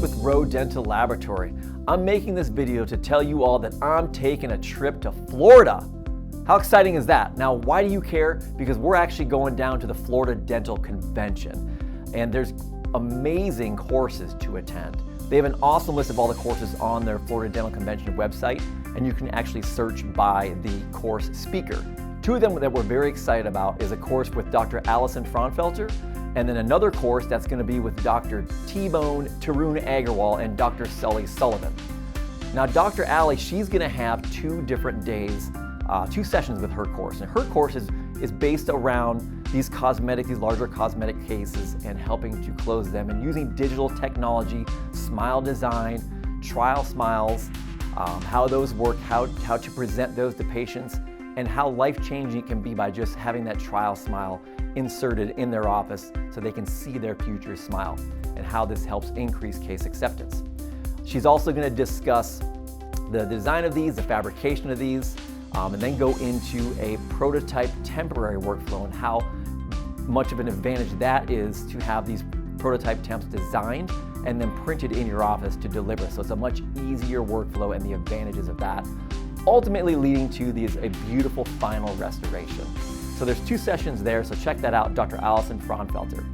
with ROE Dental Laboratory. I'm making this video to tell you all that I'm taking a trip to Florida. How exciting is that? Now, why do you care? Because we're actually going down to the Florida Dental Convention, and there's amazing courses to attend. They have an awesome list of all the courses on their Florida Dental Convention website, and you can actually search by the course speaker. Two of them that we're very excited about is a course with Dr. Allison Frounfelter, and then another course that's going to be with Dr. T-Bone, Tarun Agarwal, and Dr. Sully Sullivan. Now, Dr. Allie, she's going to have 2 different days, 2 sessions with her course. And her course is based around these larger cosmetic cases and helping to close them and using digital technology, smile design, trial smiles, how those work, how to present those to patients, and how life-changing it can be by just having that trial smile inserted in their office so they can see their future smile, and how this helps increase case acceptance. She's also going to discuss the design of these, the fabrication of these, and then go into a prototype temporary workflow and how much of an advantage that is to have these prototype temps designed and then printed in your office to deliver. So it's a much easier workflow and the advantages of that, ultimately leading to a beautiful final restoration. So there's 2 sessions there, so check that out, Dr. Allison Frounfelter.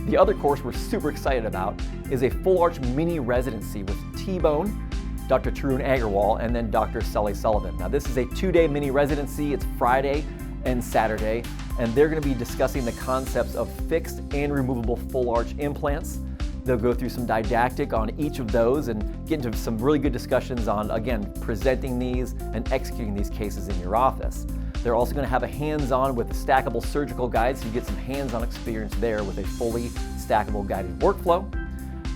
The other course we're super excited about is a full arch mini residency with T-Bone, Dr. Tarun Agarwal, and then Dr. Sully Sullivan. Now this is a 2-day mini residency. It's Friday and Saturday, and they're going to be discussing the concepts of fixed and removable full arch implants. They'll go through some didactic on each of those and get into some really good discussions on, again, presenting these and executing these cases in your office. They're also going to have a hands-on with a stackable surgical guide, so you get some hands-on experience there with a fully stackable guided workflow.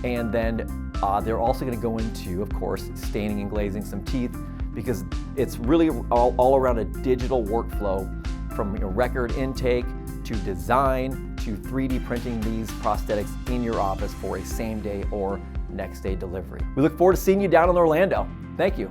And then they're also going to go into, of course, staining and glazing some teeth, because it's really all around a digital workflow from record intake to design to 3D printing these prosthetics in your office for a same-day or next-day delivery. We look forward to seeing you down in Orlando. Thank you.